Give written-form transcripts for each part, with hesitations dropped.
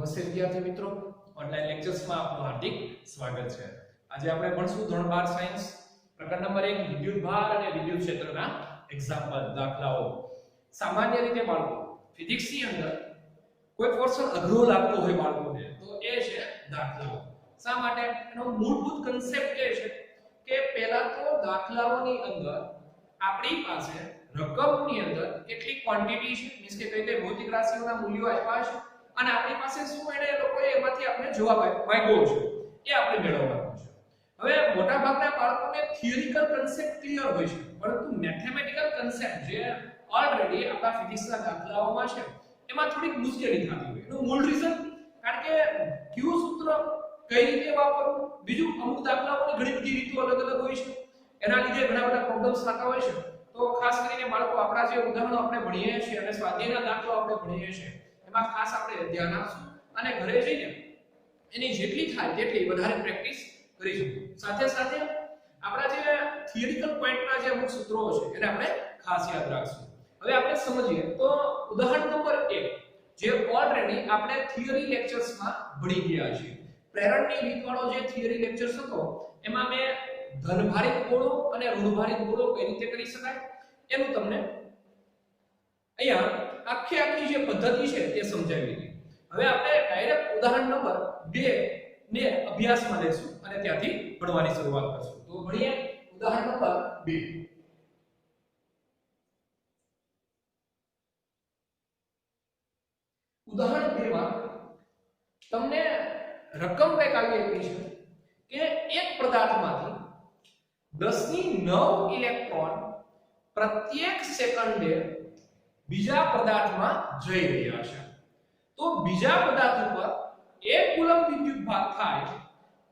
નમસ્તે વિદ્યાર્થી મિત્રો, ઓનલાઈન લેક્ચર્સમાં આપનું હાર્દિક સ્વાગત છે. આજે આપણે ભણશું ધોરણ 12 સાયન્સ પ્રકરણ નંબર 1 વિદ્યુત ભાર અને વિદ્યુત ક્ષેત્રના એક્ઝામ્પલ દાખલાઓ. સામાન્ય રીતે બાળકો ફિઝિક્સની અંદર કોઈ પોર્શન અઘરો લાગતો હોય બાળકોને તો એ છે દાખલાઓ. શા માટે? એનો મૂળભૂત કન્સેપ્ટ એ છે કે પહેલા તો દાખલાઓની અંદર આપણી પાસે રકમની અંદર કેટલી ક્વોન્ટિટી છે, મીન્સ કે કઈ કઈ ભૌતિક રાશિઓના મૂલ્યો આપ્યા છે અને આપણી પાસે શું એને લોકોએ એમાંથી આપણે જવાબ માંગ્યો છે એ આપણે મેળવવાનો છે. હવે મોટા ભાગના બાળકોને થિયરિકલ કન્સેપ્ટ ક્લિયર હોય છે, પરંતુ મેથેમેટિકલ કન્સેપ્ટ જે ઓલરેડી આપણા ફિઝિક્સના દાખલાઓમાં છે એમાં થોડીક મુશ્કેલી થતી હોય. એનું મૂળ રીઝન કારણ કે ક્યુ સૂત્ર કઈ રીતે વાપરવું, બીજું અમુક દાખલાઓની ઘણી બધી રીતો અલગ અલગ હોય છે, એના લીધે ઘણા બધા પ્રોબ્લેમ્સ થતા હોય છે. તો ખાસ કરીને બાળકો આપણા જે ઉદાહરણો આપણે ભણીએ છીએ અને સ્વાધ્યાયના દાખલાઓ આપણે ભણીએ છીએ એમાં ખાસ આપણે ધ્યાન આપશું અને ઘરે જઈને એની જેટલી થાય તેટલી વધારે પ્રેક્ટિસ કરીશું. સાથે સાથે આપણા જે થિયરિકલ પોઈન્ટના જે અમુક સૂત્રો છે એને આપણે ખાસ યાદ રાખશું. હવે આપણે સમજીએ તો ઉદાહરણ નંબર 1 જે ઓલરેડી આપણે થિયરી લેક્ચર્સમાં ભણી ગયા છીએ. પ્રેરણની રીતવાળો જે થિયરી લેક્ચર્સ હતો એમાં મેં ધનભારિત ગોળો અને ઋણભારિત ગોળો કઈ રીતે કરી શકાય એનું તમને અહીંયા આખી જે પદ્ધતિ છે તે સમજાવી દીધી. હવે આપણે ડાયરેક્ટ ઉદાહરણ નંબર 2 ને અભ્યાસમાં લેશું અને ત્યાંથી ભણવાની શરૂઆત કરશું. તો ભણીએ ઉદાહરણ નંબર 2. ઉદાહરણ 2 માં તમને રકમ કઈક આવી આપી છે કે એક પદાર્થમાંથી 10⁹ ઇલેક્ટ્રોન પ્રત્યેક સેકન્ડે બીજા પદાર્થમાં જઈ રહ્યા છે. તો બીજા પદાર્થ ઉપર 1 કુલમ વિદ્યુત ભાર થાય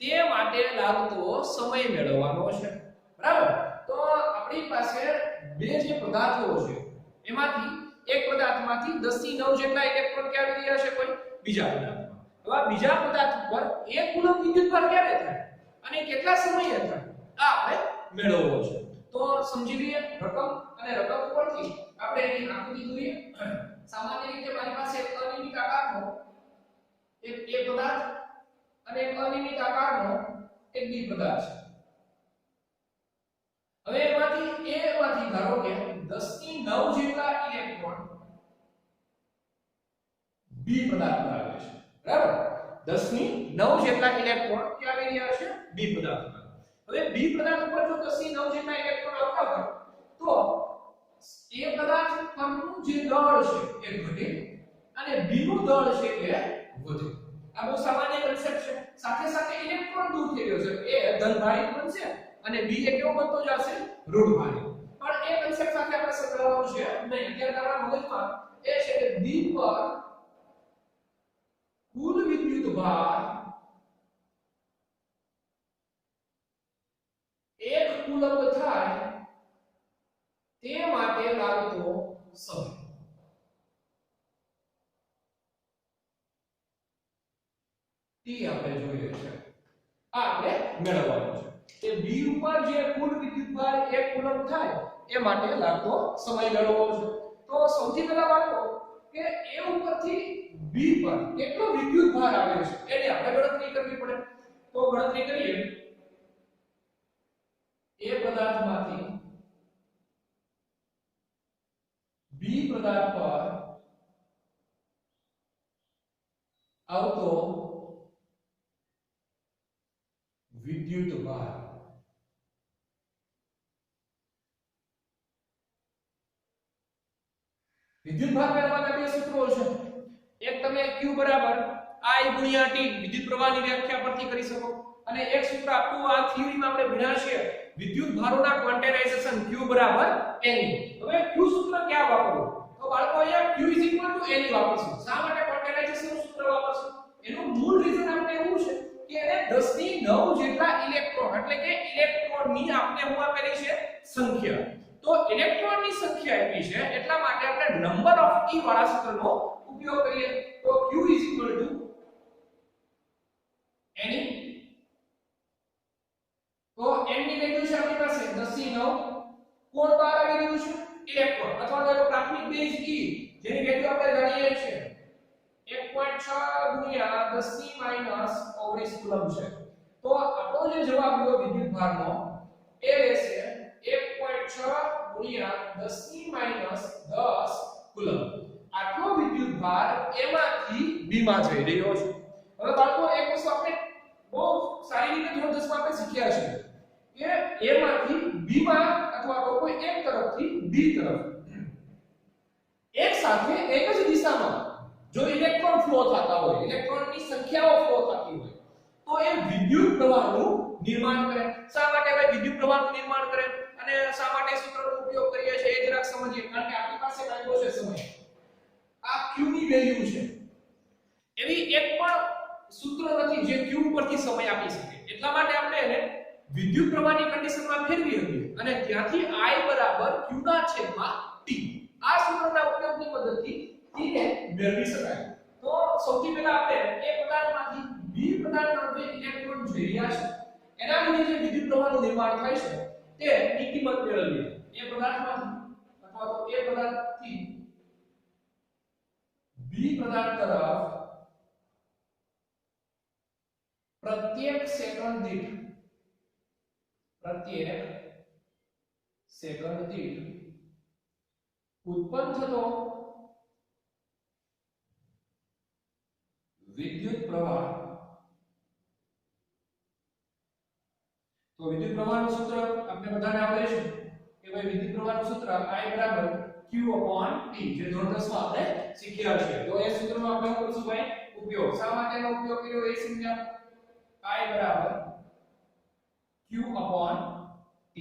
તે માટે લાગતો સમય મેળવવાનો છે. બરાબર? તો આપણી પાસે બે જે પદાર્થો છે એમાંથી એક પદાર્થમાંથી 10⁹ જેટલા ઇલેક્ટ્રોન ક્યાં આવી રહ્યા છે કોઈ બીજા પદાર્થમાં. હવે બીજા પદાર્થ ઉપર 1 કુલમ વિદ્યુત ભાર ક્યારે થાય અને કેટલા સમયે થાય આ આપણે મેળવવો છે. તો સમજી લઈએ રકમ અને રકમ ઉપરથી આપણે એની આકૃતિ દોરીએ. સામાન્ય રીતે મારી પાસે એક અનિયમિત આકારનો એક A પદાર્થ અને એક અનિયમિત આકારનો એક B પદાર્થ છે. હવે એમાંથી A માંથી ધારો કે 10⁹ જેટલા ઇલેક્ટ્રોન B પદાર્થમાં આવે છે. બરાબર? 10⁹ જેટલા ઇલેક્ટ્રોન ક્યાં આવી રહ્યા છે B પદાર્થમાં. હવે B પદાર્થ ઉપર જો 10⁹ જેટલા ઇલેક્ટ્રોન આવતા હોય તો A પદાર્થ પરનું જે દળ છે એ ઘટે અને B નું દળ છે એ વધે. આ બહુ સામાન્ય કન્સેપ્ટ છે. સાથે સાથે ઇલેક્ટ્રોન દૂર થઈ રહ્યો છે, એ ધનભારિત બનશે અને B એ કેવો બનતો જશે ઋણભારિત. પણ એ કન્સેપ્ટ સાથે આપણે સંકળાવવાનું છે નહીં. અત્યારે આપણા મગજમાં એ છે કે B પર કુલ વિદ્યુત ભાર 1 કુલમ થાય તે માટે લાગતો સમય. તે આપણે જોઈએ છે, આ આપણે મેળવવાનું છે. તે B ઉપર જે કુલ વિદ્યુત ભાર 1 કુલમ થાય એ માટે લાગતો સમય મેળવવાનો છે. તો સૌથી પહેલા વાતો કે A ઉપરથી B પર કેટલો વિદ્યુત ભાર આવે છે એની આપણે ગણતરી કરવી પડે. તો ગણતરી કરીએ. A પદાર્થમાંથી B પદાર્થ પર આવતો વિદ્યુત ભાર વિદ્યુત ભાર મેળવવાના બે સૂત્રો છે. એક તમે Q બરાબર I ગુણ્યા T વિદ્યુત પ્રવાહની વ્યાખ્યા પરથી કરી શકો અને એક સૂત્ર આપણું આ થિયરીમાં આપણે ભણ્યા છે વિદ્યુત ભારોના ક્વોન્ટાઇઝેશન Q બરાબર Ne. હવે Q સૂત્ર ક્યાં વાપરવું? તો બાળકો અહીંયા Q Ne વાપરશું. શા માટે ક્વોન્ટાઇઝેશન સૂત્ર વાપરશું? એનું મૂળ રીઝન આપણે એવું છે કે એને 10⁹ જેટલા ઇલેક્ટ્રોન એટલે કે ઇલેક્ટ્રોનની આપણે હું આપેલી છે સંખ્યા. તો ઇલેક્ટ્રોનની સંખ્યા આપી છે એટલા માટે આપણે નંબર ઓફ E વાળા સૂત્રનો ઉપયોગ કરીએ. તો Q Ne. તો n ની વેલ્યુ છે આપણી પાસે 10⁹ કોણ બહાર આવી રહ્યું છે ઇલેક્ટ્રોન અથવા તો પ્રાથમિક બેઝ E જેની વેલ્યુ આપણે જાણીએ છીએ 1.6 ગુણ્યા 10 ની માઈનસ 19 કુલમ છે. તો આપણો જે જવાબ આવ્યો વિદ્યુત ભારનો એ રહેશે 1.6 ગુણ્યા 10 ની માઈનસ 10 કુલમ. આટલો વિદ્યુત ભાર એમાંથી બી માં જઈ રહ્યો છે. હવે બાળકો એક વસ્તુ આપણે બહુ સારી રીતે ધોરણ 10 માં આપણે શીખ્યા છે કે a માંથી b માં અથવા તો કોઈ એક તરફથી b તરફ એક સાથે એક જ દિશામાં જો ઇલેક્ટ્રોન ફ્લો થતા હોય, ઇલેક્ટ્રોનની સંખ્યાઓ ફ્લો થતી હોય તો એ વિદ્યુત પ્રવાહનું નિર્માણ કરે. શા માટે ભાઈ વિદ્યુત પ્રવાહનું નિર્માણ કરે અને શા માટે સૂત્રનો ઉપયોગ કરીએ છીએ એ જરાક સમજીએ. કારણ કે આપણી પાસે લાગ્યો છે સમય. આ q ની વેલ્યુ છે. એવી એક પણ સૂત્ર નથી જે q ઉપરથી સમય આપી શકે. એટલા માટે આપણે એને વિદ્યુત પ્રવાહની કન્ડિશનમાં ફેરવી હતી અને ત્યાંથી I બરાબર q ના છેદમાં t આ સૂત્રના ઉપયોગની મદદથી t ને મેળવી શકાય. તો સૌથી પહેલા આપણે a પદાર્થમાંથી b પદાર્થ તરફ ઇલેક્ટ્રોન જઈ રહ્યા છે એના લીધે જે વિદ્યુત પ્રવાહનું નિર્માણ થાય છે તે ની કિંમત મેળવીએ. a પદાર્થમાંથી અથવા તો a પદાર્થથી b પદાર્થ તરફ પ્રત્યેક સેકન્ડ દીઠ ઉત્પન્ન થતો વિદ્યુત પ્રવાહ. તો વિદ્યુત પ્રવાહનું સૂત્ર આપણે બધાને આવડે છે કે ભાઈ વિદ્યુત પ્રવાહનું સૂત્ર I બરાબર q t જે ધોરણ 10 માં આપણે શીખ્યા છે. તો એ સૂત્રનો આપણે શું કરશું ભાઈ ઉપયોગ. શા માટેનો ઉપયોગ કર્યો એ સમજ્યા. I બરાબર q t.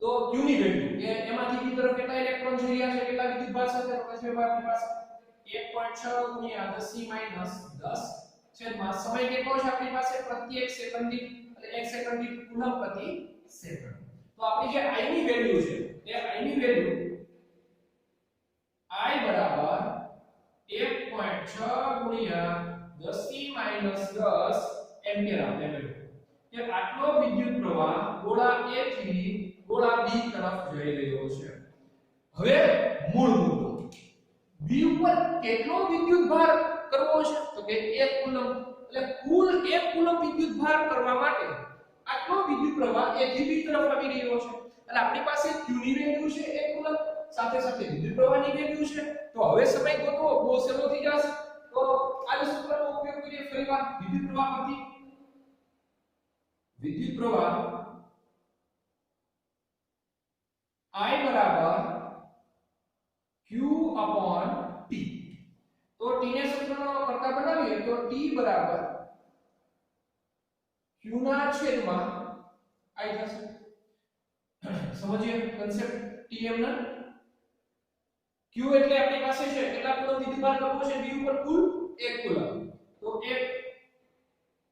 તો q ની વેલ્યુ કે એમાંથી બી તરફ કેટલા ઇલેક્ટ્રોન જઈ રહ્યા છે, કેટલા વિદ્યુત ભાર સાથે તો પછી આપણી પાસે 1.6 ગુણ્યા 10 ની માઈનસ 10 છેદમાં સમય કેટલો છે આપણી પાસે પ્રત્યેક સેકન્ડ દીઠ એટલે 1 સેકન્ડ દીઠ કુલમ પ્રતિ સેકન્ડ. તો આપણી જે I ની વેલ્યુ છે એ I ની વેલ્યુ I બરાબર 1.6 ગુણ્યા 10 ની માઈનસ 10 એમ્પિયર આપણે મેળવ્યું. કે આટલો વિદ્યુત પ્રવાહ ગોળા A થી ગોળા B તરફ જઈ રહ્યો છે. હવે મૂળ મુદ્દો B ઉપર કેટલો વિદ્યુત ભાર કરવો છે તો કે 1 કુલમ. એટલે કુલ 1 કુલમ વિદ્યુત ભાર કરવા માટે આટલો વિદ્યુત પ્રવાહ A થી B તરફ આવી રહ્યો છે. એટલે આપણી પાસે q ની વેલ્યુ છે 1 કુલમ, સાથે સાથે વિદ્યુત પ્રવાહની વેલ્યુ છે. તો હવે સમય ગોતવો બહુ સરળ થઈ જશે. તો આ સૂત્રનો ઉપયોગ કરીએ ફરીવાર વિદ્યુત પ્રવાહ પરથી. વિદ્યુત પ્રવાહ I બરાબર q t. તો t ને સૂત્રનો કરતા બનાવીએ તો t બરાબર q ના છેદમાં I થશે. સમજીએ કન્સેપ્ટ tm ના. q એટલે આપણી પાસે છે કેટલા કુલમ વિદ્યુત ભાર કરવો છે b ઉપર કુલ 1 કુલમ. તો 1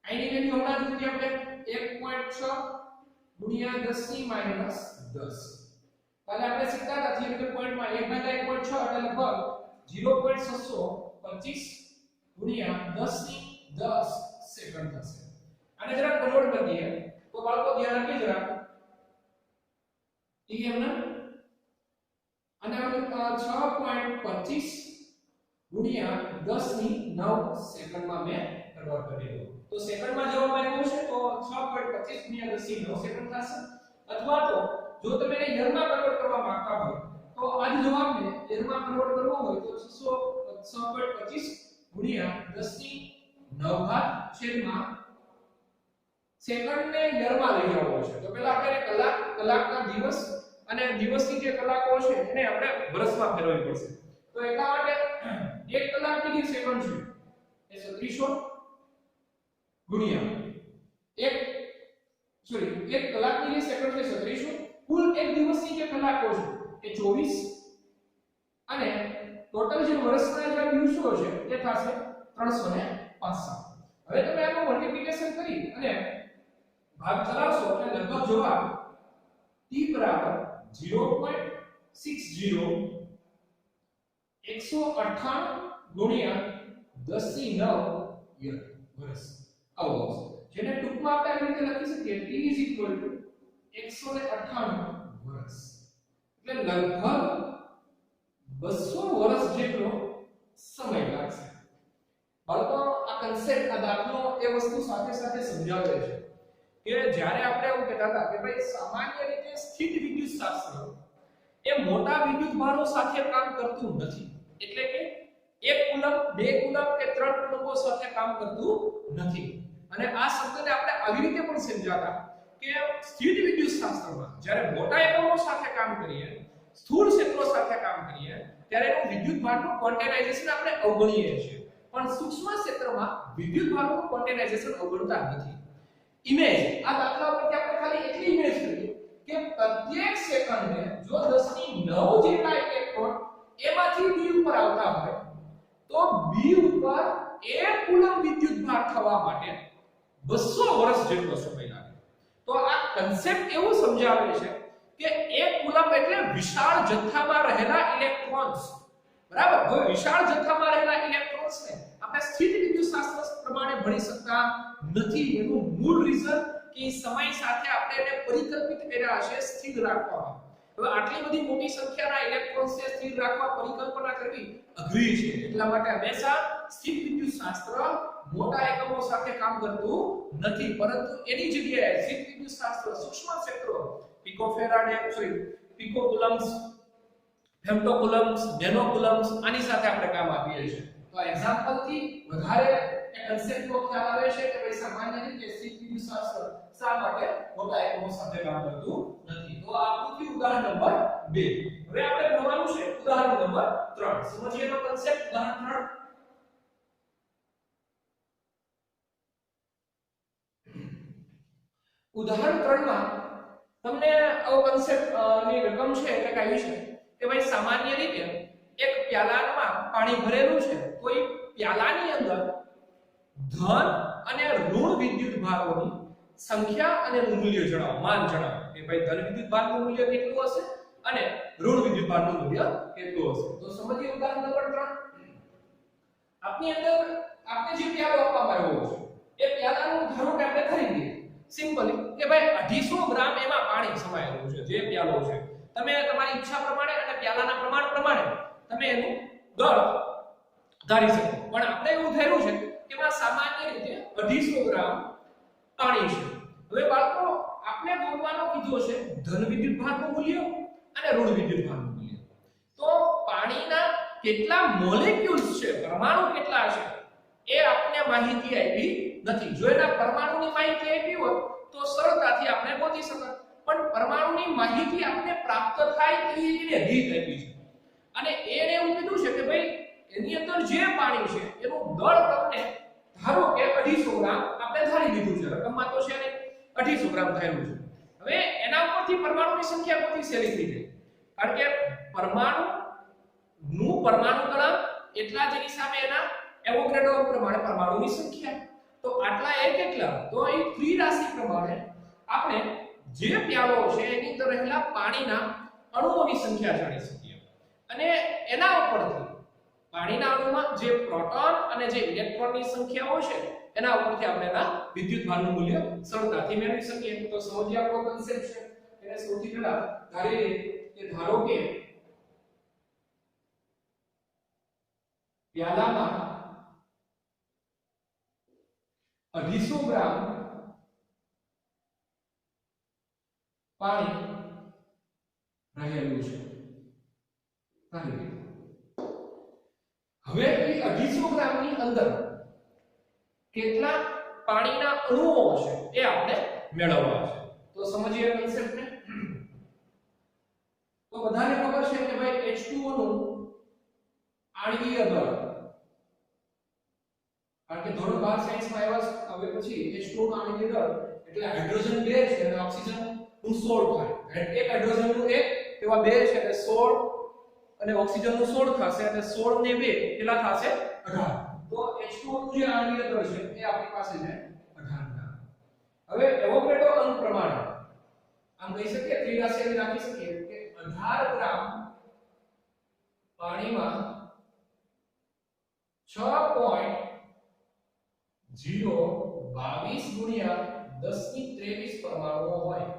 I ની વેલ્યુ હમણાં જ લીધી આપણે 1.6 ગુણ્યા 10 ની માઈનસ 10. કાલે આપણે શીખતા હતા થિયરી પોઈન્ટમાં 1/1.6 એટલે લગભગ 0.625 ગુણ્યા 10 ની 10 સેકન્ડ થશે. આને જરા કન્વર્ટ કરી દઈએ તો બાળકો ધ્યાન રાખીએ જરા tm ના અને આપણે 6.25 ગુણ્યા 10 ની 9 સેકન્ડમાં મેં કન્વર્ટ કરી દીધું. તો સેકન્ડમાં જવાબ આવ્યો છે તો 6.25 ગુણ્યા 10 ની 9 સેકન્ડ થશે. અથવા તો જો તમે એને યરમાં કન્વર્ટ કરવા માંગતા હોય તો આ જવાબને યરમાં કન્વર્ટ કરવો હોય તો 6.25 ગુણ્યા 10 ની 9 ઘાત છેદમાં સેકન્ડને યરમાં લઈ જવો છે. તો પહેલા આપણે કલાક, કલાકના દિવસ અને દિવસની જે કલાકો છે એને આપણે વર્ષમાં ફેરવવી પડશે. તો એટલા માટે 1 કલાકની જે સેકન્ડ છે એ 3600 ગુણ્યા 1 કલાકની જે સેકન્ડ છે 3600 કુલ એક દિવસની જે કલાકો છે એ 24 અને ટોટલ જે વર્ષના જે દિવસો છે એ થશે 365. હવે તમે આનું મલ્ટીપ્લિકેશન કરી અને ભાગ ચલાવશો એટલે લગભગ જવાબ t બરાબર 0.60 198 ગુણ્યા 10 ની 9 વર્ષ આવો આવશે. જેને ટૂંકમાં આપણે આવી રીતે લખી શકીએ t 198 વર્ષ. એટલે લગભગ 200 વર્ષ જેટલો સમય લાગશે. બાળકો આ કન્સેપ્ટ આ દાખલો એ વસ્તુ સાથે સાથે સમજાવે છે કે જ્યારે આપણે એવું કહેતા હતા કે ભાઈ સામાન્ય રીતે સ્થિર વિદ્યુત શાસ્ત્ર એ મોટા વિદ્યુત ભારો સાથે કામ કરતું નથી. એટલે કે 1 કુલમ 2 કુલમ કે 3 કુલમો સાથે કામ કરતું નથી. અને આ શબ્દને આપણે આવી રીતે પણ સમજાતા કે સ્થિર વિદ્યુત શાસ્ત્રમાં જ્યારે મોટા એકમો સાથે કામ કરીએ, સ્થૂળ ક્ષેત્રો સાથે કામ કરીએ, ત્યારે એનું વિદ્યુત ભારનું ક્વોન્ટાઇઝેશન આપણે અવગણીએ છીએ. પણ સૂક્ષ્મ ક્ષેત્રમાં વિદ્યુત ભારનું ક્વોન્ટાઇઝેશન અવગણતા નથી. ઇમેજ આ દાખલા પરથી આપણે ખાલી એટલી ઇમેજ કરીએ કે પ્રત્યેક સેકન્ડે જો 10 ની 9 જેટલા ઇલેક્ટ્રોન એમાંથી B ઉપર આવતા હોય તો B ઉપર 1 કુલમ વિદ્યુત ભાર થવા માટે 200 વર્ષ જેટલો સમય લાગે. તો આ કન્સેપ્ટ એવું સમજાવે છે કે 1 કુલમ એટલે વિશાળ જથ્થામાં રહેલા ઇલેક્ટ્રોન્સ. બરાબર. હવે વિશાળ જથ્થામાં રહેલા ઇલેક્ટ્રોન્સને આપણે સ્થિર વિદ્યુત શાસ્ત્ર પ્રમાણે ભણી શકતા નથી. એનું મૂળ રીઝન કે સમય સાથે આપણે એને પરિકલ્પિત કર્યા છે સ્થિર રાખવા. હવે આટલી બધી મોટી સંખ્યાના ઇલેક્ટ્રોન્સને સ્થિર રાખવા પરિકલ્પના કરવી અઘરી છે. એટલા માટે હંમેશા સ્થિર વિદ્યુત શાસ્ત્ર મોટા એકમો સાથે કામ કરતું નથી, પરંતુ એની જગ્યાએ સ્થિર વિદ્યુત શાસ્ત્ર સૂક્ષ્મ ક્ષેત્રો પિકો કુલમ્સ, ફેમ્ટો કુલમ્સ, નેનો કુલમ્સ આની સાથે આપણે કામ આપીએ છીએ. તો આ એક્ઝામ્પલ થી વધારે એ કન્સેપ્ટનો ખ્યાલ આવે છે કે ભાઈ સામાન્ય રીતે સ્થિર વિદ્યુત શાસ્ત્ર શા માટે મોટા એકમો સાથે કામ કરતું નથી. તો આ પૃથ્વી ઉદાહરણ નંબર 2. હવે આપણે ભણવાનું છે ઉદાહરણ નંબર 3. સમજીએ તો કન્સેપ્ટ ઉદાહરણ 3. ઉદાહરણ 3 માં તમને આવો કન્સેપ્ટ ની રકમ છે એટલે કે આવી છે કે ભાઈ સામાન્ય રીતે એક પ્યાલામાં પાણી ભરેલું છે. તો એ પ્યાલાની અંદર ધન અને ઋણ વિદ્યુત ભારોની સંખ્યા અને મૂલ્ય જણાવો, માન જણાવો કે ભાઈ ધન વિદ્યુત ભારનું મૂલ્ય કેટલું હશે અને ઋણ વિદ્યુત ભારનું મૂલ્ય કેટલું હશે. તો સમજીએ ઉદાહરણ નંબર 3. આપની અંદર આપને જે પ્યાલો આપવામાં આવ્યો છે એ પ્યાલાનું ધારો કે આપણે ખરીદીએ સિમ્પલી કે ભાઈ 250 ગ્રામ એમાં પાણી સમાયેલું છે. જે પ્યાલો છે તમે તમારી ઈચ્છા પ્રમાણે અને પ્યાલાના પ્રમાણ પ્રમાણે તમે એનું દળ ધારી શકો. પણ આપણે એવું ધાર્યું છે કે એમાં સામાન્ય રીતે 250 ગ્રામ પાણી છે. હવે બાળકો આપણે ગોતવાનો કીધો છે ધન વિદ્યુત ભારનું મૂલ્ય અને ઋણ વિદ્યુત ભારનું મૂલ્ય. તો પાણીના કેટલા મોલેક્યુલ્સ છે, પરમાણુ કેટલા છે એ આપને માહિતી આપી નથી. જો એના પરમાણુની માહિતી આપી હોત તો સરળતાથી આપણે ગોતી શકત. પણ પરમાણુની માહિતી આપને પ્રાપ્ત થાય એવી એને રીત આપી છે. અને એને એવું કીધું છે કે ભાઈ એની અંદર જે પાણી છે એનું દળ તમને ધારો કે 250 ગ્રામ આપણે ધારી દીધું છે. રકમમાં તો છે ને 250 ગ્રામ ધાર્યું છે. હવે એના ઉપરથી પરમાણુની સંખ્યા ગોતી સહેલી થઈ જાય. કારણ કે પરમાણુનું પરમાણુ કળાંક એટલા જ એની સામે એના એવોગાડ્રો પ્રમાણે પરમાણુની સંખ્યા. તો આટલા એ કેટલા? તો એ 3 રાશિ પ્રમાણે આપણે જે પ્યાલો છે એની અંદર રહેલા પાણીના અણુઓની સંખ્યા જાણી શકીએ. અને એના ઉપરથી પાણીના અણુમાં જે પ્રોટોન અને જે ઇલેક્ટ્રોનની સંખ્યાઓ છે એના ઉપરથી આપણે એના વિદ્યુત ભારનું મૂલ્ય સરળતાથી મેળવી શકીએ. તો સમજીએ આપણો કન્સેપ્ટ છે. એને સૌથી પહેલા ધારી લઈએ કે ધારો કે પ્યાલામાં 250 ગ્રામ પાણી રહેલું છે. હવે એ 250 ગ્રામની અંદર કેટલા પાણીના અણુઓ છે એ આપણે મેળવવા છે. તો સમજીએ કન્સેપ્ટને. તો બધાને ખબર છે કે ભાઈ H2O નું આણ્વીય દળ, કારણ કે ધોરણ 12 સાયન્સમાં આવ્યા હવે પછી H2O નું આણ્વીય દળ એટલે હાઇડ્રોજન 2 છે અને ઓક્સિજન નું 16 થાય. એક હાઇડ્રોજન નું 1 એવા 2 છે એટલે 16 અને ઓક્સિજન નું 16 થશે એટલે 16 ને 2 કેટલા થશે 18. તો H2O નું જે આણ્વીય દળ છે એ આપણી પાસે છે 18. હવે એવોગાડ્રો અંક પ્રમાણે આમ કહી શકીએ ત્રિરાશિ રાખી શકીએ કે 18 ગ્રામ પાણીમાં 6.022 ગુણ્યા 1023 પરમાણુઓ હોય.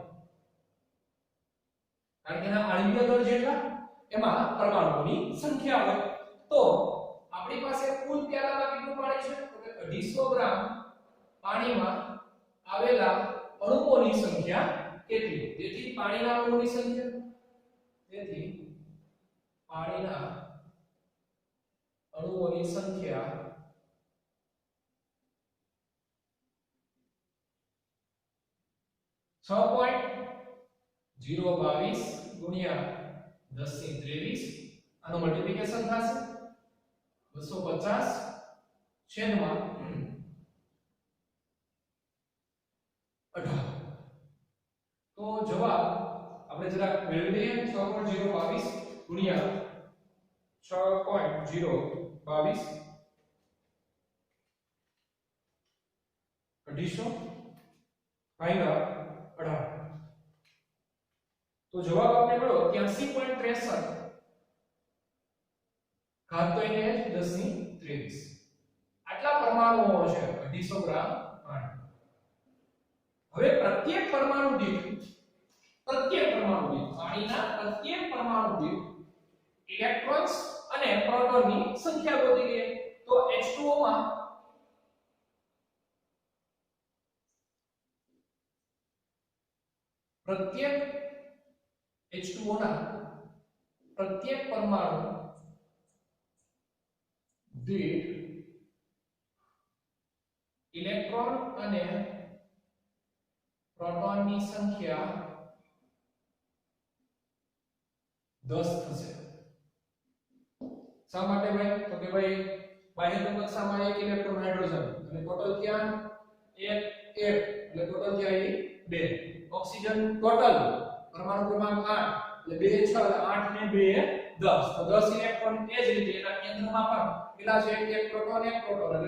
કારણ કે એના આણ્વીય દળ જેટલા એમાં પરમાણુઓની સંખ્યા હોય. તો આપણી પાસે કુલ પ્યાલામાં કેટલું પાણી છે તો કે 250 ગ્રામ પાણીમાં આવેલા અણુઓની સંખ્યા કેટલી તેથી પાણીના અણુઓની સંખ્યા તેથી પાણીના અણુઓની સંખ્યા 6.022 ગુણ્યા 10⁻23 આનું મલ્ટીપ્લિકેશન થશે 250 છેદમાં 18 તો જવાબ આપણે જરા મેળવી લઈએ 6.022 ગુણ્યા 6.022 250 ભાગ્યા 18 તો જવાબ આપણે મળ્યો 83.63 ઘાત તો એને 10⁻23 આટલા પરમાણુઓ છે 250 ગ્રામ પાણી હવે પ્રત્યેક પરમાણુ દીઠ પાણીના પ્રત્યેક પરમાણુ દીઠ ઇલેક્ટ્રોન્સ અને પ્રોટોનની સંખ્યા ગોતી લઈએ તો H2O માં પ્રત્યેક H2O ના પ્રત્યેક પરમાણુ દીઠ ઇલેક્ટ્રોન અને પ્રોટોનની સંખ્યા 10 થશે શા માટે ભાઈ તો કે ભાઈ બાહ્ય તબક્કામાં એક ઇલેક્ટ્રોન હાઇડ્રોજન અને ટોટલ ક્યાં 1 એટલે ટોટલ ક્યાં 2 ઓક્સિજન ટોટલ પરમાણુ ક્રમાંક 8 એટલે 2 6 8 ને 2 10 તો 10 ઇલેક્ટ્રોન એ જ રીતે એના કેન્દ્રમાં પણ પેલા છે એક પ્રોટોન એટલે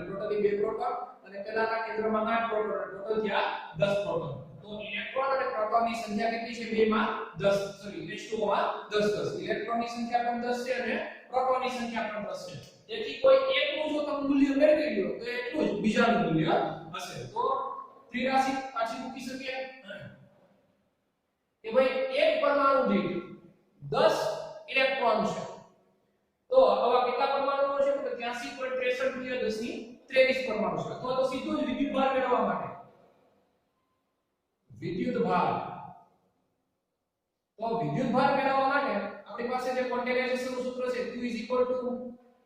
ટોટલી 2 પ્રોટોન અને પેલાના કેન્દ્રમાં 8 પ્રોટોન ટોટલ થયા 10 પ્રોટોન તો ઇલેક્ટ્રોન અને પ્રોટોનની સંખ્યા કેટલી છે બેમાં 10 સોરી H2O માં 10 ઇલેક્ટ્રોનની સંખ્યા પણ 10 છે અને પ્રોટોનની સંખ્યા પણ 10 છે તેથી કોઈ એકનું જો તમે મૂલ્ય મેળવી લ્યો તો એટલું જ બીજાનું મૂલ્ય હશે તો ત્રિરાશી પાછી મૂકી શકીએ કે ભાઈ એક પરમાણુ દીઠ 10 ઇલેક્ટ્રોન છે તો આવા કેટલા પરમાણુઓ છે તો 83.63 ગુણ્યા 10⁻23 પરમાણુ છે અથવા તો સીધું જ વિદ્યુત ભાર મેળવવા માટે વિદ્યુત ભાર મેળવવા માટે આપણી પાસે જે ક્વોન્ટાઇઝેશનનું સૂત્ર છે Q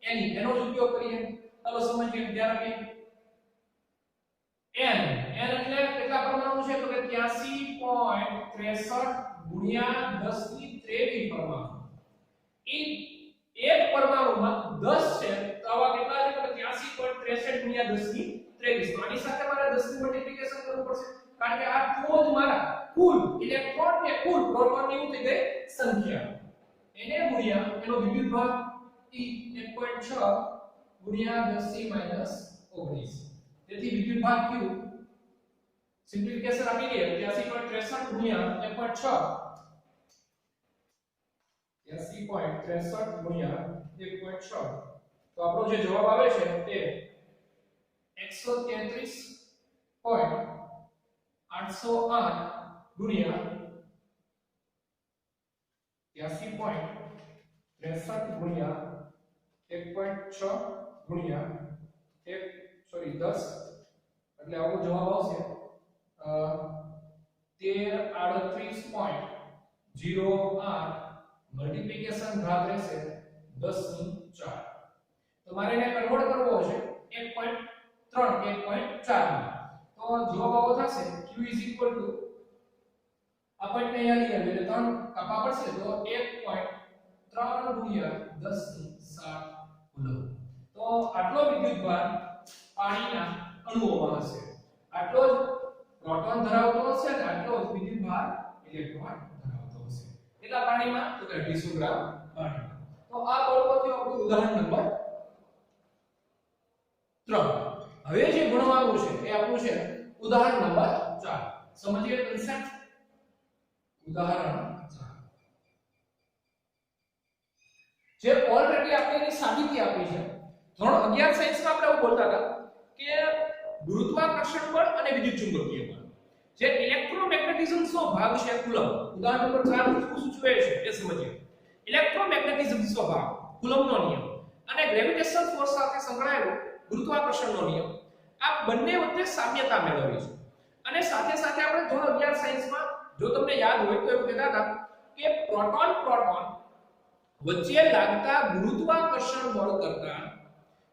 Ne એનો જ ઉપયોગ કરીએ ચાલો સમજીએ ધ્યાન આપીએ n એટલે કેટલા પરમાણુ છે તો કે 83.63 ગુણ્યા 10⁻23 પરમાણુ એક પરમાણુમાં 10 છે તો આવા કેટલા છે તો 83.63 ગુણ્યા 10⁻23 તો આની સાથે મારે 10 નું મલ્ટીપ્લિકેશન કરવું પડશે કારણ કે આ તો જ મારા કુલ ઇલેક્ટ્રોન કે કુલ પ્રોટોન ની થઈ ગઈ સંખ્યા એને ગુણ્યા એનો વિદ્યુત ભાર E 1.6 ગુણ્યા 10⁻19 તેથી વિદ્યુત ભાર Q સિમ્પ્લિફિકેશન આપી દે 83.63 ગુણ્યા 1.6 83.63 ગુણ્યા 1.6 તો આપણો જે જવાબ આવે છે તે 133.808 ગુણ્યા 83.63 ગુણ્યા 1.6 ગુણ્યા 10 એટલે આવો જવાબ આવશે 1338.08 મલ્ટીપ્લિકેશન ઘાત રહેશે 10⁴ તો મારે એને કન્વર્ટ કરવો છે 1.3 કે 1.4 તો જવાબ આવો થશે Q આપણને અહીંયા લીધા એટલે 3 કાપા પડશે તો 1.3 ગુણ્યા 10⁻7 કુલમ તો આટલો વિદ્યુત ભાર પાણીના અણુઓમાં હશે આટલો જ પ્રોટોન ધરાવતો હશે અને આટલો જ વિદ્યુત ભાર ઇલેક્ટ્રોન ધરાવતો હશે કેટલા પાણીમાં તો કે 250 ગ્રામ પાણીમાં તો આ બળવથી આપણું ઉદાહરણ નંબર 3 હવે જે ભણવાનું છે એ આપણું છે ઉદાહરણ નંબર 4 સમજીએ કન્સેપ્ટ ઉદાહરણ 4 જે ઓલરેડી આપણે એની સાબિતી આપી છે ધોરણ 11 સાયન્સમાં આપણે એવું બોલતા હતા કે ગુરુત્વાકર્ષણ બળ અને વિદ્યુત ચુંબકીય બળ જે ઇલેક્ટ્રોમેગ્નેટિઝમનો ભાગ છે કુલમ ઉદાહરણ નંબર 4 શું સૂચવે છે એ સમજીએ ઇલેક્ટ્રોમેગ્નેટિઝમ સ્વભાવ કુલમનો નિયમ અને ગ્રેવિટેશનલ ફોર્સ સાથે સંકળાયેલો ગુરુત્વાકર્ષણનો નિયમ આ બંને વચ્ચે સામ્યતા મેળવી છે. અને સાથે સાથે આપણે ધોરણ 11 સાયન્સમાં જો તમને યાદ હોય તો એવું કહેતા હતા કે પ્રોટોન વચ્ચે લાગતા ગુરુત્વાકર્ષણ બળ કરતા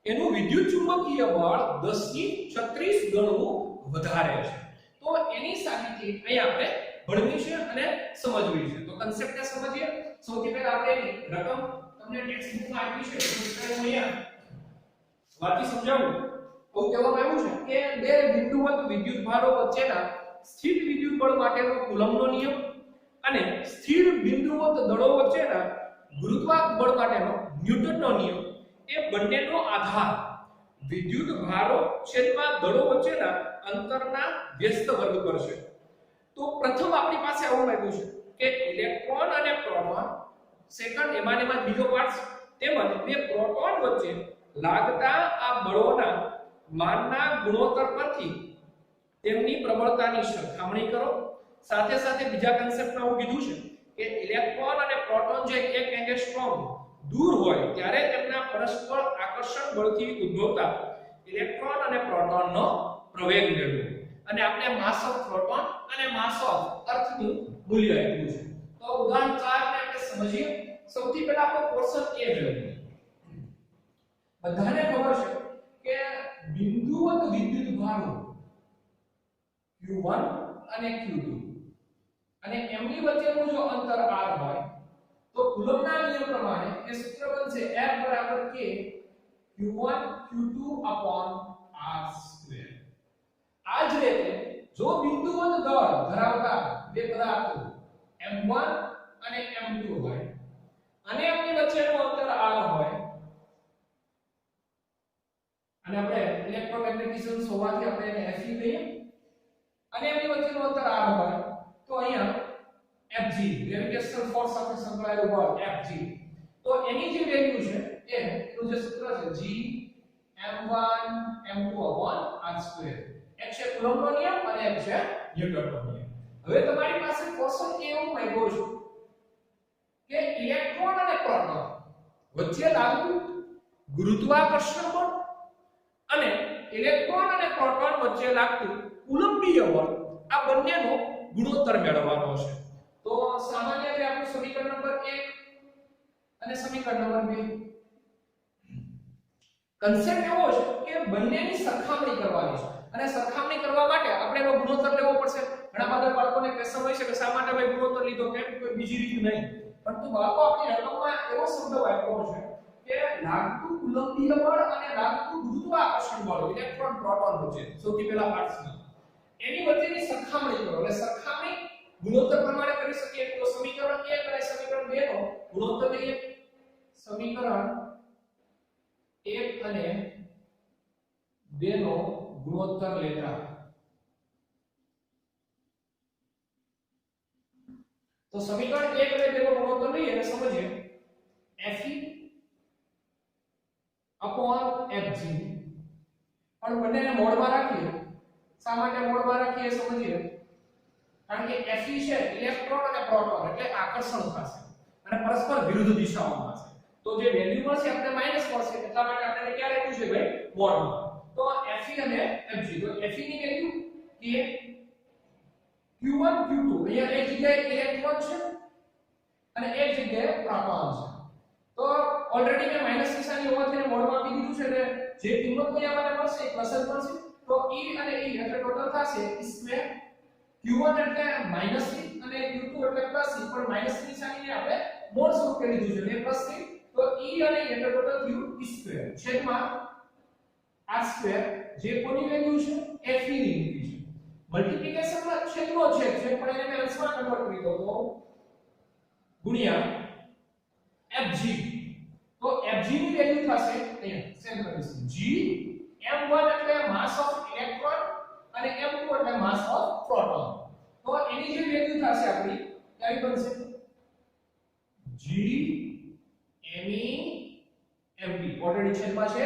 એનું વિદ્યુત ચુંબકીય બળ 1036 ગણું વધારે છે. તો એની સાબિતી અહીં આપણે ભણવી છે અને સમજવી છે. તો કન્સેપ્ટને સમજીએ. સૌથી પહેલા આપણે એની રકમ તમને ટેક્સ્ટ બુકમાં આપી છે. તો હું અહીંયા વાંચી સમજાવું. એવું કહેવામાં આવ્યું છે કે બે બિંદુવત વિદ્યુત ભારો વચ્ચેના સ્થિર વિદ્યુત બળ માટેનો કુલમ્બનો નિયમ અને સ્થિર બિંદુવત દળો વચ્ચેના ગુરુત્વાકર્ષણ બળ માટેનો ન્યૂટનનો નિયમ એ બંનેનો આધાર વિદ્યુત ભારો છેદમાં દળો વચ્ચેના અંતરના વ્યસ્ત વર્ગ પર છે. તો પ્રથમ આપણી પાસે આવું આવ્યું છે કે ઇલેક્ટ્રોન અને પ્રોટોન, સેકન્ડ એમાં બીજો પાર્ટ તેમજ બે પ્રોટોન વચ્ચે લાગતા આ બળોના માનના ગુણોત્તર પરથી તેમની પ્રબળતાની સરખામણી કરો. સાથે સાથે બીજા કન્સેપ્ટમાં હું કીધું છે કે ઇલેક્ટ્રોન અને પ્રોટોન જે 1 એંગસ્ટ્રોમ દૂર હોય ત્યારે તેમના પરસ્પર આકર્ષણ બળથી ઉદ્ભવતા ઇલેક્ટ્રોન અને પ્રોટોનનો પ્રવેગ મેળવો. અને આપણે માસ ઓફ પ્રોટોન અને માસ ઓફ અર્થનું મૂલ્ય આપ્યું છે. તો ઉદાહરણ 4 ને આપણે સમજીએ. સૌથી પહેલા આપણો પોર્શન એ જોઈએ. બધાને ખબર છે કે બિંદુવત વિદ્યુત ભારો Q1 અને Q2 અને એમની વચ્ચેનું જો અંતર r હોય તો કુલમ્બના નિયમ પ્રમાણે એ સૂત્ર બનશે F બરાબર K Q1 Q2 r². આ જ રીતે જો બિંદુવત દળ ધરાવતા બે પદાર્થો M1 અને M2 હોય અને એમની વચ્ચેનું અંતર r હોય અને આપણે ઇલેક્ટ્રોમેગ્નેટિઝમ હોવાથી આપણે એને Fe કહીએ અને એમની વચ્ચેનું અંતર r હોય તો અહીંયા Fg ગ્રેવિટેશનલ ફોર્સ સાથે સંકળાયેલું બળ Fg. તો એની જે વેલ્યુ છે એનું જે સૂત્ર છે G m1 m2 r². એક છે કુલમ્બનો નિયમ અને એક છે ન્યૂટનનો નિયમ. હવે તમારી પાસે ક્વેશ્ચન એવું માંગ્યો છે કે ઇલેક્ટ્રોન અને પ્રોટોન વચ્ચે લાગતું ગુરુત્વાકર્ષણ બળ અને ઇલેક્ટ્રોન અને પ્રોટોન વચ્ચે લાગતું કુલંબીય બળ આ બંનેનો ગુણોત્તર મેળવવાનો છે. તો સામાન્ય રીતે આપણું સમીકરણ નંબર 1 અને સમીકરણ નંબર 2 કન્સેપ્ટ એવો છે કે બંનેની સરખામણી કરવાની છે અને સરખામણી કરવા માટે આપણે એનો ગુણોત્તર લેવો પડશે. ઘણા બધા બાળકોને ક્વેશ્ચન હોય છે કે શા માટે ભાઈ ગુણોત્તર લીધો, કેમ કોઈ બીજી રીત નહીં. પરંતુ બાળકો આપણી રકમમાં એવો શબ્દ વાપરવો છે કે લાગતું કુલંબીય બળ અને લાગતું ગુરુત્વાકર્ષણ બળ ઇલેક્ટ્રોન પ્રોટોન વચ્ચે સૌથી પહેલા પાર્ટ્સમાં એની વચ્ચેની સરખામણી કરો. એટલે સરખામણી ગુણોત્તર પ્રમાણે કરી શકીએ. તો સમીકરણ 1 અને સમીકરણ 2 નો ગુણોત્તર લઈએ. સમીકરણ 1 અને 2 નો ગુણોત્તર લેતા તો સમીકરણ 1 અને 2 નો ગુણોત્તર લઈએ અને સમજીએ. Fe Fg પણ બંનેને મોડમાં રાખીએ. શા માટે મોડમાં રાખીએ સમજીએ. કારણ કે Fe છે ઇલેક્ટ્રોન અને પ્રોટોન એટલે આકર્ષણ થશે અને પરસ્પર વિરુદ્ધ દિશાઓમાં છે. તો જે વેલ્યુ મળશે આપણે માઈનસ મળશે એટલા માટે આપણે ક્યાં લખ્યું છે ભાઈ મોડમાં. તો Fe અને Fg તો Fe ની વેલ્યુ કે Q1 Q2 અહીંયા એક જગ્યાએ ઇલેક્ટ્રોન છે અને એક જગ્યાએ પ્રોટોન છે. તો ઓલરેડી મેં માઈનસ નિશાની હોવાથી મોડમાં આપી દીધું છે એટલે જે કિંમત અહીંયા મને મળશે એ પ્લસ જ મળશે. તો E અને E એટલે ટોટલ થશે E². Q1 એટલે માઈનસ E અને Q2 એટલે પ્લસ E પણ માઈનસ નિશાનીને આપણે મોડ સ્વરૂપે લીધું છે એટલે પ્લસ E. તો E અને E એટલે ટોટલ થયું E² છેદમાં r² જે કોની વેલ્યુ છે Fe ની વેલ્યુ છે. મલ્ટીપ્લિકેશનમાં છેદનો છેદ છે પણ એને મેં અંશમાં કન્વર્ટ કરી દઉં તો ગુણ્યા Fg. તો Fg ની વેલ્યુ થશે અહીંયા સેમ કરીશું G m1 એટલે માસ ઓફ ઇલેક્ટ્રોન અને m2 એટલે માસ ઓફ પ્રોટોન. તો એની જે વેલ્યુ થશે આપણી કઈ બનશે G me mp. ઓલરેડી છેદમાં છે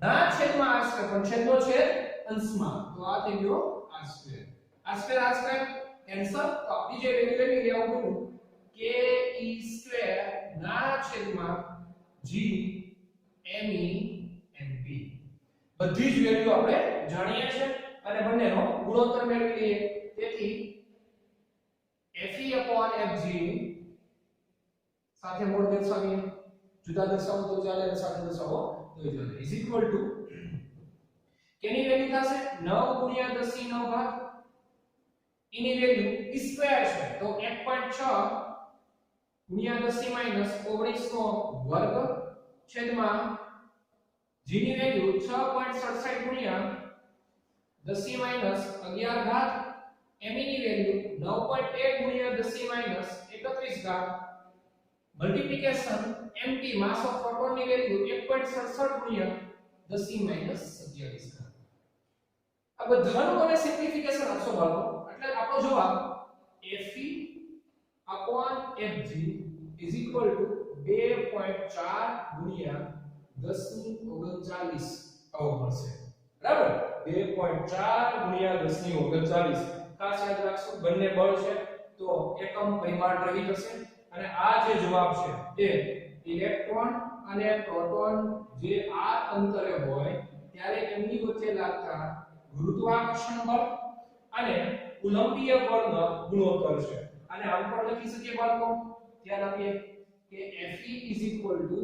ના છેદમાં r² પણ છેદનો છેદ અંશમાં તો આ થઈ ગયો r². કેન્સલ. તો આપણી જે વેલ્યુ લેવી એ આવું કે e² ના છેદમાં G Me and B બધી જ વેલ્યુ આપણે જાણીએ છે અને બંનેનો ગુણોત્તર મેળવી લઈએ. તેથી Fe/Fg સાથે મોડ દર્શાવીએ, જુદા દર્શાવો તો ચાલે અને સાથે દર્શાવો તો ચાલે, ઇઝ ઇક્વલ ટુ કેની વેલ્યુ થશે 9 ગુણ્યા 10 ની 9 ઘાત. એની વેલ્યુ સ્ક્વેર છે તો 1.6 ગુણ્યા 10 ની માઈનસ 19 નો વર્ગ છેદમાં g ની વેલ્યુ 6.67 ગુણ્યા 10 ની માઈનસ 11 ઘાત. me ની વેલ્યુ 9.1 ગુણ્યા 10 ની માઈનસ 31 ઘાત multiplication mt mass of proton ની વેલ્યુ 1.67 ગુણ્યા 10 ની માઈનસ 27 ઘાત. આ બધાનું મને સિમ્પ્લિફિકેશન આપશો બાળકો એટલે આપણો જવાબ Fe/Fg is equal to 2.4 ગુણ્યા 10 ની 39 આવો મળશે. બરાબર 2.4 ગુણ્યા 10 ની 39. ખાસ યાદ રાખશો બંને બળ છે તો એકમ પરિમાણ રહી જશે અને આ જે જવાબ છે તે ઇલેક્ટ્રોન અને પ્રોટોન જે આ અંતરે હોય ત્યારે એમની વચ્ચે લાગતા ગુરુત્વાકર્ષણ બળ અને કુલંબીય બળનો ગુણોત્તર છે. અને આમ પણ લખી શકીએ બાળકો, ધ્યાન આપીએ કે Fe is equal to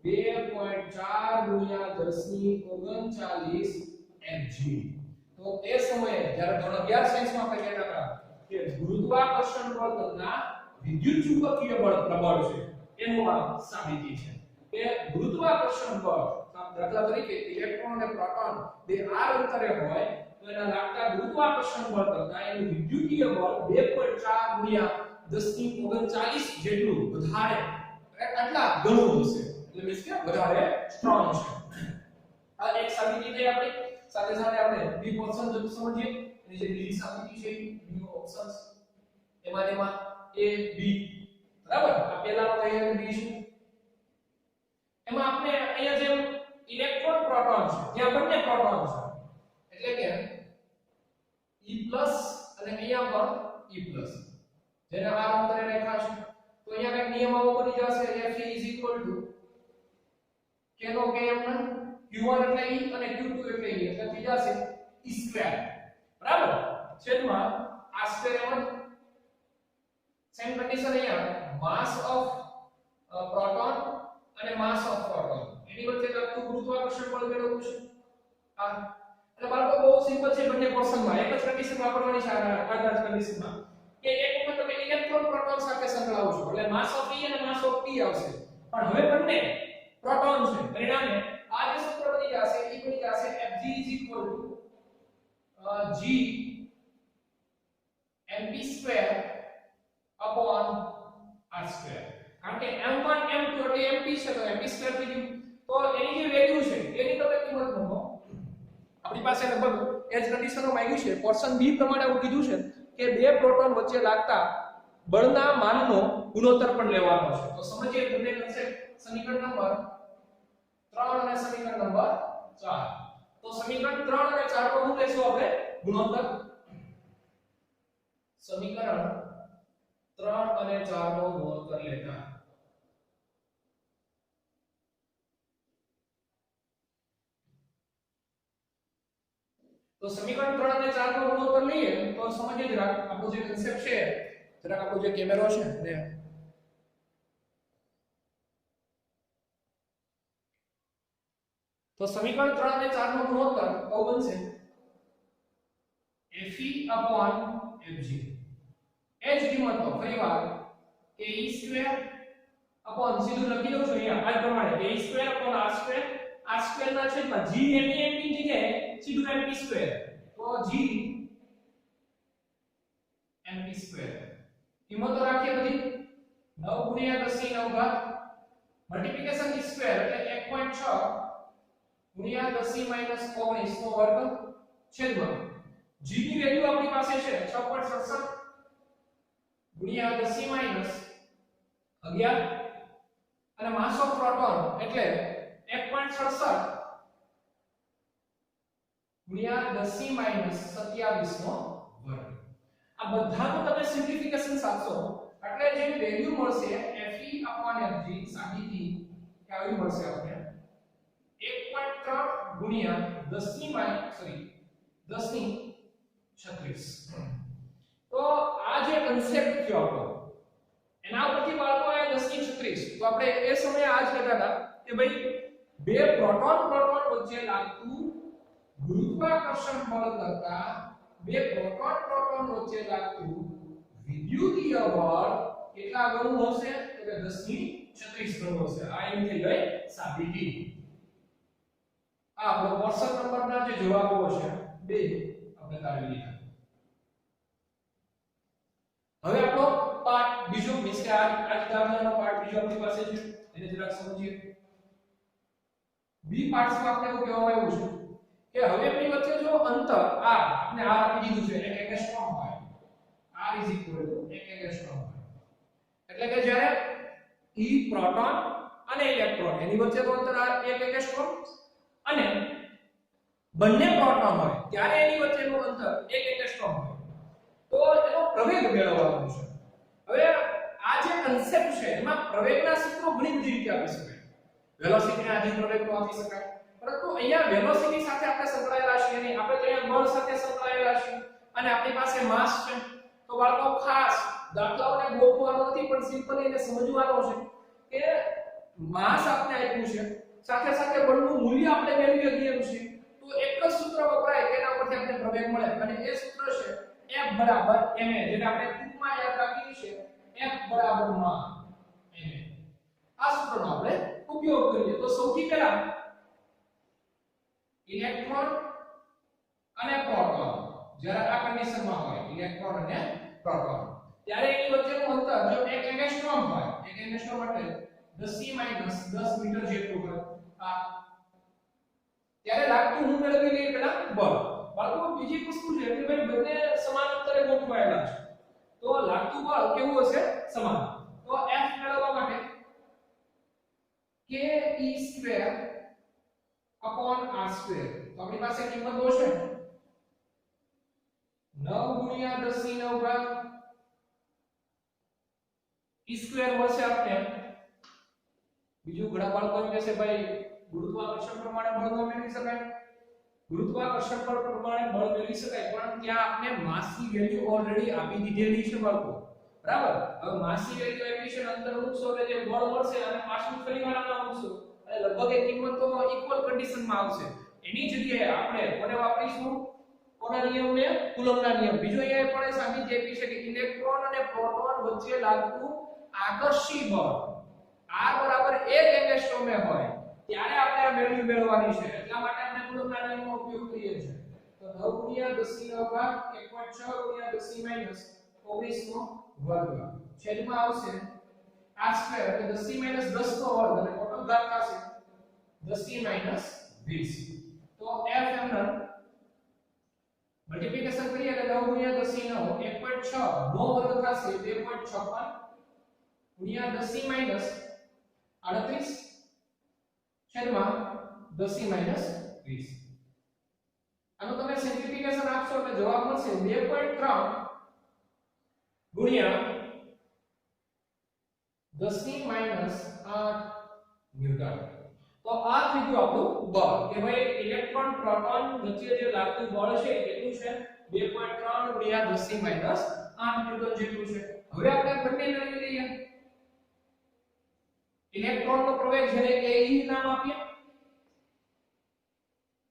2.4 ગુણ્યા 10 ની 39 mg. તો તે સમયે જ્યારે ધોરણ 11 સાયન્સમાં આપણે કહેતા હતા કે ગુરુત્વાકર્ષણ બળ કરતા વિદ્યુત ચુંબકીય બળ પ્રબળ છે, એનું આ સાબિતી છે કે ગુરુત્વાકર્ષણ બળ દાખલા તરીકે ઇલેક્ટ્રોન અને પ્રોટોન બે r અંતરે હોય તો એના લાગતા ગુરુત્વાકર્ષણ બળ કરતા એનું વિદ્યુતીય બળ 2.4 ગુણ્યા 10 ની 39 જેટલું વધારે આટલા ઘણું હશે. એટલે મીન્સ કે વધારે સ્ટ્રોંગ છે. આ એક સાબિતી થઈ આપણી. સાથે સાથે આપણે બી ઓપ્શન જો સમજીએ એની જે બીજી સાબિતી છે બી ઓપ્શન્સ એમાં a b બરાબર. આ પહેલાનો a અને b છે. એમાં આપણે અહીંયા જેમ ઇલેક્ટ્રોન પ્રોટોન છે ત્યાં બંને પ્રોટોન છે એટલે કે E+ અને અહીંયા પણ E+, જેને આ અંતરે રેખા છે તો અહીંયા એક નિયમ આવો બની જશે Fe is equal to કેનો કેમ q1 એટલે E અને q2 એટલે E એટલે થઈ જશે E². બરાબર છેદમાં r²m1. સેમ કન્ડિશન અહીંયા માસ ઓફ પ્રોટોન અને માસ ઓફ પ્રોટોન એની વચ્ચે લાગતું ગુરુત્વાકર્ષણ બળ મેળવવું છે. આ એટલે બાળકો બહુ સિમ્પલ છે. બંને પોર્શનમાં એક જ કન્ડિશન વાપરવાની છે. આ જ કન્ડિશનમાં કે એક વખત તમે ઇલેક્ટ્રોન પ્રોટોન સાથે સંકળાવો છો એટલે માસ ઓફ E અને માસ ઓફ P આવશે. પણ હવે બંને પ્રોટોન છે પરિણામે આ જે સૂત્ર બની જશે એ બની જશે Fg = G mp² upon r². કારણ કે m1 m2 એટલે mp છે તો mp² થઈ ગયું. તો એની જે વેલ્યુ છે એની તમે કિંમત મૂકો. આપણી પાસે લગભગ એ જ કન્ડિશનો માંગ્યું છે. પોર્શન બી પ્રમાણે એવું કીધું છે કે બે પ્રોટોન વચ્ચે લાગતા બળના માનનો ગુણોત્તર પણ લેવાનો છે. તો સમજીએ બંને કન્સેપ્ટ. સમીકરણ નંબર 3 અને સમીકરણ નંબર 4. તો સમીકરણ 3 અને 4 માં શું લેશું આપણે ગુણોત્તર? સમીકરણ 3 અને 4 નો ગુણોત્તર લેતા તો સમીકરણ 3 અને 4 નો ગુણોત્તર લઈએ તો સમજીએ જરાક આપણો જે કન્સેપ્ટ છે, જરાક આપણો જે કેમેરો છે ને તો સમીકરણ 3 અને 4 નો ગુણોત્તર આવું બનશે Fe/Fg. એ જ કિંમતો ફરીવાર ae² સીધું લખી દઉં છું અહીંયા આ પ્રમાણે ae² r² r² ના છેદમાં g me ની જગ્યાએ સીધું mp² તો g mp². કિંમતો રાખીએ બધી 9 ગુણ્યા 10 ની 9 ઘાત મલ્ટીપ્લિકેશન ની સ્ક્વેર એટલે 1.6 ગુણ્યા 10 ની માઈનસ 19 નો વર્ગ છેદમાં g ની વેલ્યુ આપણી પાસે છે 6.67 ગુણ્યા 10 ની માઈનસ 11 અને માસ ઓફ પ્રોટોન એટલે 1.67 ગુણ્યા 10 ની માઈનસ 27 નો વર્ગ. આ બધાનું તમે સિમ્પ્લિફિકેશન સાચો એટલે જે વેલ્યુ મળશે Fe/Fg સાબિતી કે આવી મળશે આપણે ગુણ્યા 10⁻36 તો આ જે કન્સેપ્ટ થયો આપણો એના ઉપરથી બાળકો આયા 10⁻36 તો આપણે એ સમયે આ જ કહેતા હતા કે ભાઈ બે પ્રોટોન વચ્ચે લાગતું ગુરુત્વાકર્ષણ બળ કરતા બે પ્રોટોન વચ્ચે લાગતું વિદ્યુતીય બળ કેટલા ગણું હશે તો કે 10⁻36 ગણું હશે આ એમ થઈ ગઈ સાબિતી આ આપણો ક્વેશ્ચન નંબરના જે જવાબો છે બે આપણે તારવી લીધા હવે આપણો પાર્ટ બીજો મીન્સ કે આ દાખલાનો પાર્ટ બીજો આપણી પાસે છે એને જરાક સમજીએ બી પાર્ટ્સમાં આપણે એવું કહેવામાં આવ્યું છે કે હવે એમની વચ્ચે જો અંતર r આપણે r આપી દીધું છે 1 એંગસ્ટ્રોમ હોય r = 1 એંગસ્ટ્રોમ હોય એટલે કે જ્યારે e પ્રોટોન અને ઇલેક્ટ્રોન એની વચ્ચેનું અંતર 1 એંગસ્ટ્રોમ અને બંને પ્રોટોન હોય ત્યારે એની વચ્ચેનું અંતર 1 એંગસ્ટ્રોમ હોય તો એનો પ્રવેગ મેળવવાનો છે હવે આ જે કન્સેપ્ટ છે એમાં પ્રવેગના સૂત્રો ઘણી બધી રીતે આપી શકાય વેલોસિટીના આધીન પ્રવેગનો આપી શકાય પરંતુ અહીંયા વેલોસિટી સાથે આપણે સંકળાયેલા છીએ નહીં આપણે ત્યાં બળ સાથે સંકળાયેલા છીએ અને આપણી પાસે માસ છે તો બાળકો ખાસ દાખલાઓને ગોખવાનો નથી પણ સિમ્પલ એને સમજવાનો છે કે માસ આપણે આપ્યું છે સાથે સાથે બળનું મૂલ્ય આપણે મેળવી શકીએ છીએ તો એક જ સૂત્ર વપરાય તેના પરથી આપણે પ્રવેગ મળે અને એ સૂત્ર છે F = ma જેને આપણે ટૂંકમાં યાદ રાખીએ છીએ F = ma આ સૂત્રનો આપણે ઉપયોગ કરીએ તો સૌથી પહેલા ઇલેક્ટ્રોન અને પ્રોટોન જ્યારે આ કન્ડિશનમાં હોય ઇલેક્ટ્રોન અને પ્રોટોન ત્યારે એની વચ્ચેનું અંતર જો 1 એંગસ્ટ્રોમ હોય 1 એંગસ્ટ્રોમ એટલે 10⁻10 મીટર જેટલું હોય આ ત્યારે લાગતું હું મેળવી લઈએ પેલા બળ બાળકો બીજી વસ્તુ છે કે ભાઈ બંને સમાન અંતરે ગોઠવાયેલા છે તો લાગતું બળ કેવું હશે સમાન તો F મેળવવા માટે ke² / r² તો આપણી પાસે કિંમત હશે 9 * 10⁹ e² મળશે આપણે બીજું ઘણા બાળકો એમ કહેશે ભાઈ ગુરુત્વાકર્ષણ પ્રમાણે બળ ન મેળવી શકાય ગુરુત્વાકર્ષણ પર પ્રમાણે બળ મેળવી શકાય પણ ત્યાં આપણે માસની વેલ્યુ ઓલરેડી આપી દીધેલી છે બાળકો બરાબર હવે માસની વેલ્યુ આપી છે અંતર મૂકશો એટલે જે બળ મળશે અને પાછું ફરીવાર આના મૂકશો એટલે લગભગ એ કિંમત તો ઇક્વલ કન્ડિશનમાં આવશે એની જગ્યાએ આપણે કોને વાપરીશું કોના નિયમને કુલમ્બના નિયમ બીજો અહીંયા પણ સાબિતી આપી છે કે ઇલેક્ટ્રોન અને પ્રોટોન વચ્ચે લાગતું આકર્ષી બળ r = 1 એંગસ્ટ્રોમે હોય ત્યારે આપણે આ વેલ્યુ મેળવવાની છે એટલા માટે આપણે કુલમ્બના નિયમનો ઉપયોગ કરીએ છીએ તો 9 * 10⁻⁴ 1.6 * 10⁻19 નો વર્ગ છેદમાં આવશે r² એટલે 10⁻10 નો વર્ગ અને ટોટલ ઘાત થશે 10⁻20 તો f એમનો મલ્ટીપ્લિકેશન કરીએ એટલે 9 * 10⁻9 1.6 નો વર્ગ થશે 2.56 * 10⁻38 છેદમાં 10⁻20 આનો તમે સિમ્પ્લિફિકેશન આપશો એટલે જવાબ મળશે 2.3 ગુણ્યા 10⁻8 ન્યૂટન તો આ થઈ ગયું આપણું બળ કે ભાઈ ઇલેક્ટ્રોન પ્રોટોન વચ્ચે જે લાગતું બળ છે કેટલું છે 2.3 ગુણ્યા 10⁻8 ન્યૂટન જેટલું છે હવે આપણે બંને મેળવી લઈએ ઇલેક્ટ્રોનનો પ્રવેગ જેને AE નામ આપીએ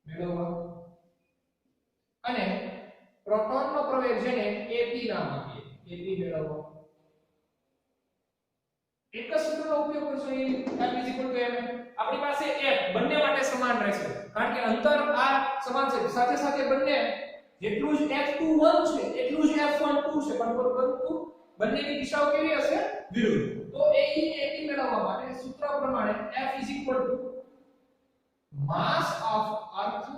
મેળવવા અને પ્રોટોનનો પ્રવેગ જેને AP નામ આપીએ AP મેળવવા એક જ સૂત્રનો ઉપયોગ કરશો એ F = ma આપણી પાસે F બંને માટે સમાન રહેશે કારણ કે અંતર આ સમાન છે સાથે સાથે બંને જેટલું જ F21 છે એટલું જ F12 છે પણ પરંતુ બંનેની દિશાઓ કેવી હશે વિરુદ્ધ તો AE AP મેળવવા માટે સૂત્ર પ્રમાણે F = mass of earth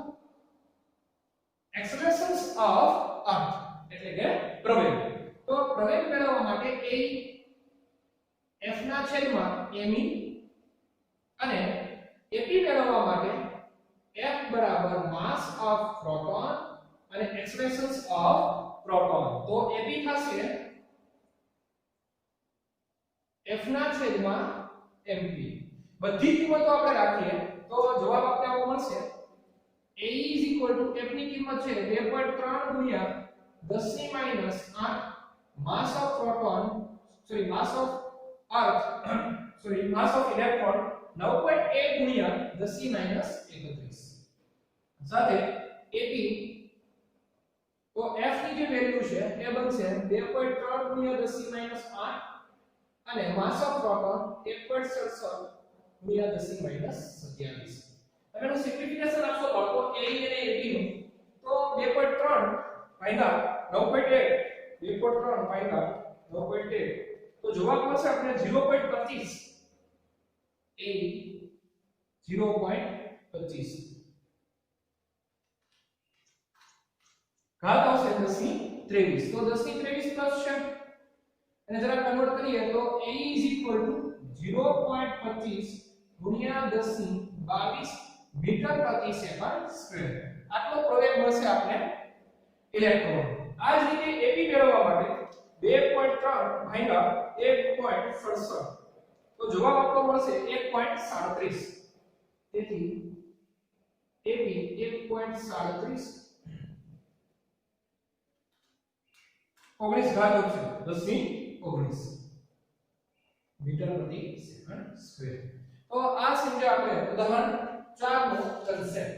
accelerations of earth એટલે કે પ્રવેગ તો પ્રવેગ મેળવવા માટે AE F ના છેદમાં me અને AP મેળવવા માટે F = mass of proton અને accelerations of proton તો AP થશે F ના છેદમાં mp બધી કિંમતો આપણે રાખીએ તો જવાબ આપણે આવો મળશે A is equal to F ની કિંમત છે 2.3 ગુણ્યા 10 ની -8 mass of proton mass of earth mass of electron 9.1 ગુણ્યા 10 ની -31 સાથે AP તો F ની જે વેલ્યુ છે એ બનશે 2.3 ગુણ્યા 10 ની -8 અને mass of proton 1.67 ગુણ્યા 10 ની -27 હવે એનું સિમ્પ્લિફિકેશન આપશો બાળકો A અને AB નું તો 2.3 ભાગ્યા 9.1 2.3 ભાગ્યા 9.1 તો જવાબ મળશે આપણે 0.25 A 0.25 ઘાત આવશે 10 ની 23 તો 10 ની 23 પ્લસ છે અને જરા કન્વર્ટ કરીએ તો A = 0.25 ગુણ્યા 10 ની 22 મીટર પ્રતિ સેકન્ડ સ્ક્વેર આટલો પ્રવેગ મળશે આપણે ઇલેક્ટ્રોન આ જ રીતે AB મેળવવા માટે 2.3 ભાગ્યા 1.67 તો જવાબ આપણો મળશે 1.37 તેથી AB 1.37 19 ઘાત આવશે 10 ની 19 મીટર પ્રતિ સેકન્ડ સ્ક્વેર તો આ સમજ્યા આપણે ઉદાહરણ 4 નો કન્સેપ્ટ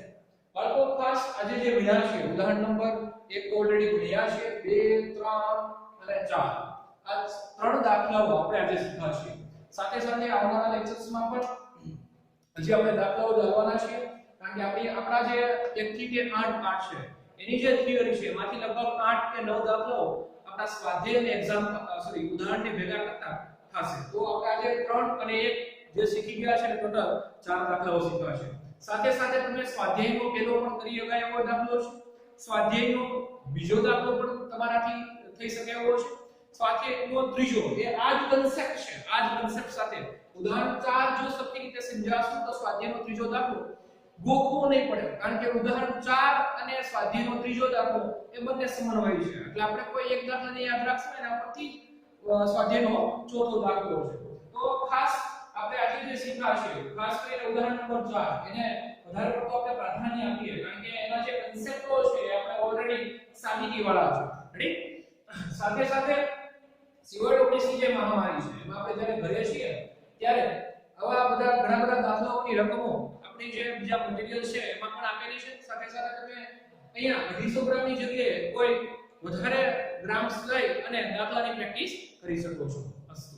બાળકો ખાસ આજે જે ભણ્યા છે ઉદાહરણ નંબર 1 તો ઓલરેડી ભણ્યા છે 2 3 અને 4 આ ત્રણ દાખલાઓ આપણે આજે શીખ્યા છે સાથે સાથે આવનારા લેક્ચર્સમાં પણ હજી આપણે દાખલાઓ જોવાના છે કારણ કે આપણા જે 1 થી 8 પાઠ છે એની જે થિયરી છે એમાંથી લગભગ 8 કે 9 દાખલાઓ આપણા સ્વાધ્યાય અને એક્ઝામ ઉદાહરણને ભેગા કરતા થશે તો આપણે આજે 3 અને 1 જે શીખી ગયા છે ટોટલ 4 દાખલાઓ શીખ્યા છે સાથે સાથે તમે સ્વાધ્યાયનો પહેલો પણ કરી શકાય એવો દાખલો છે સ્વાધ્યાયનો બીજો દાખલો પણ તમારાથી થઈ શકે એવો છે સ્વાધ્યાયનો ત્રીજો એ આ જ કન્સેપ્ટ છે આ જ કન્સેપ્ટ સાથે ઉદાહરણ 4 જો સત્ય રીતે સમજાવશું તો સ્વાધ્યાયનો ત્રીજો દાખલો ગોખવો નહીં પડે કારણ કે ઉદાહરણ 4 અને સ્વાધ્યાયનો ત્રીજો દાખલો એ બંને સમન્વય છે એટલે આપણે કોઈ એક દાખલાને યાદ રાખશું એના પરથી સ્વાધ્યાયનો ચોથો દાખલો છે તો ખાસ આપણે આજે જે શીખ્યા છે ખાસ કરીને ઉદાહરણ નંબર 4 એને વધારે પડતો આપણે પ્રાધાન્ય આપીએ કારણ કે એના જે કન્સેપ્ટો છે આપણે ઓલરેડી સાબિતી વાળા છે રેડી સાથે સાથે CO19 ની જે મહામારી છે એમાં આપણે જ્યારે ઘરે છીએ ત્યારે આવા બધા ઘણા બધા દાખલાઓની રકમો આપણી જે બીજા મટીરીયલ છે એમાં પણ આપેલી છે સાથે સાથે તમે અહીંયા 250 ગ્રામની જગ્યાએ કોઈ વધારે ગ્રામ્સ લઈ અને દાખલાની પ્રેક્ટિસ કરી શકો છો અસ્તુ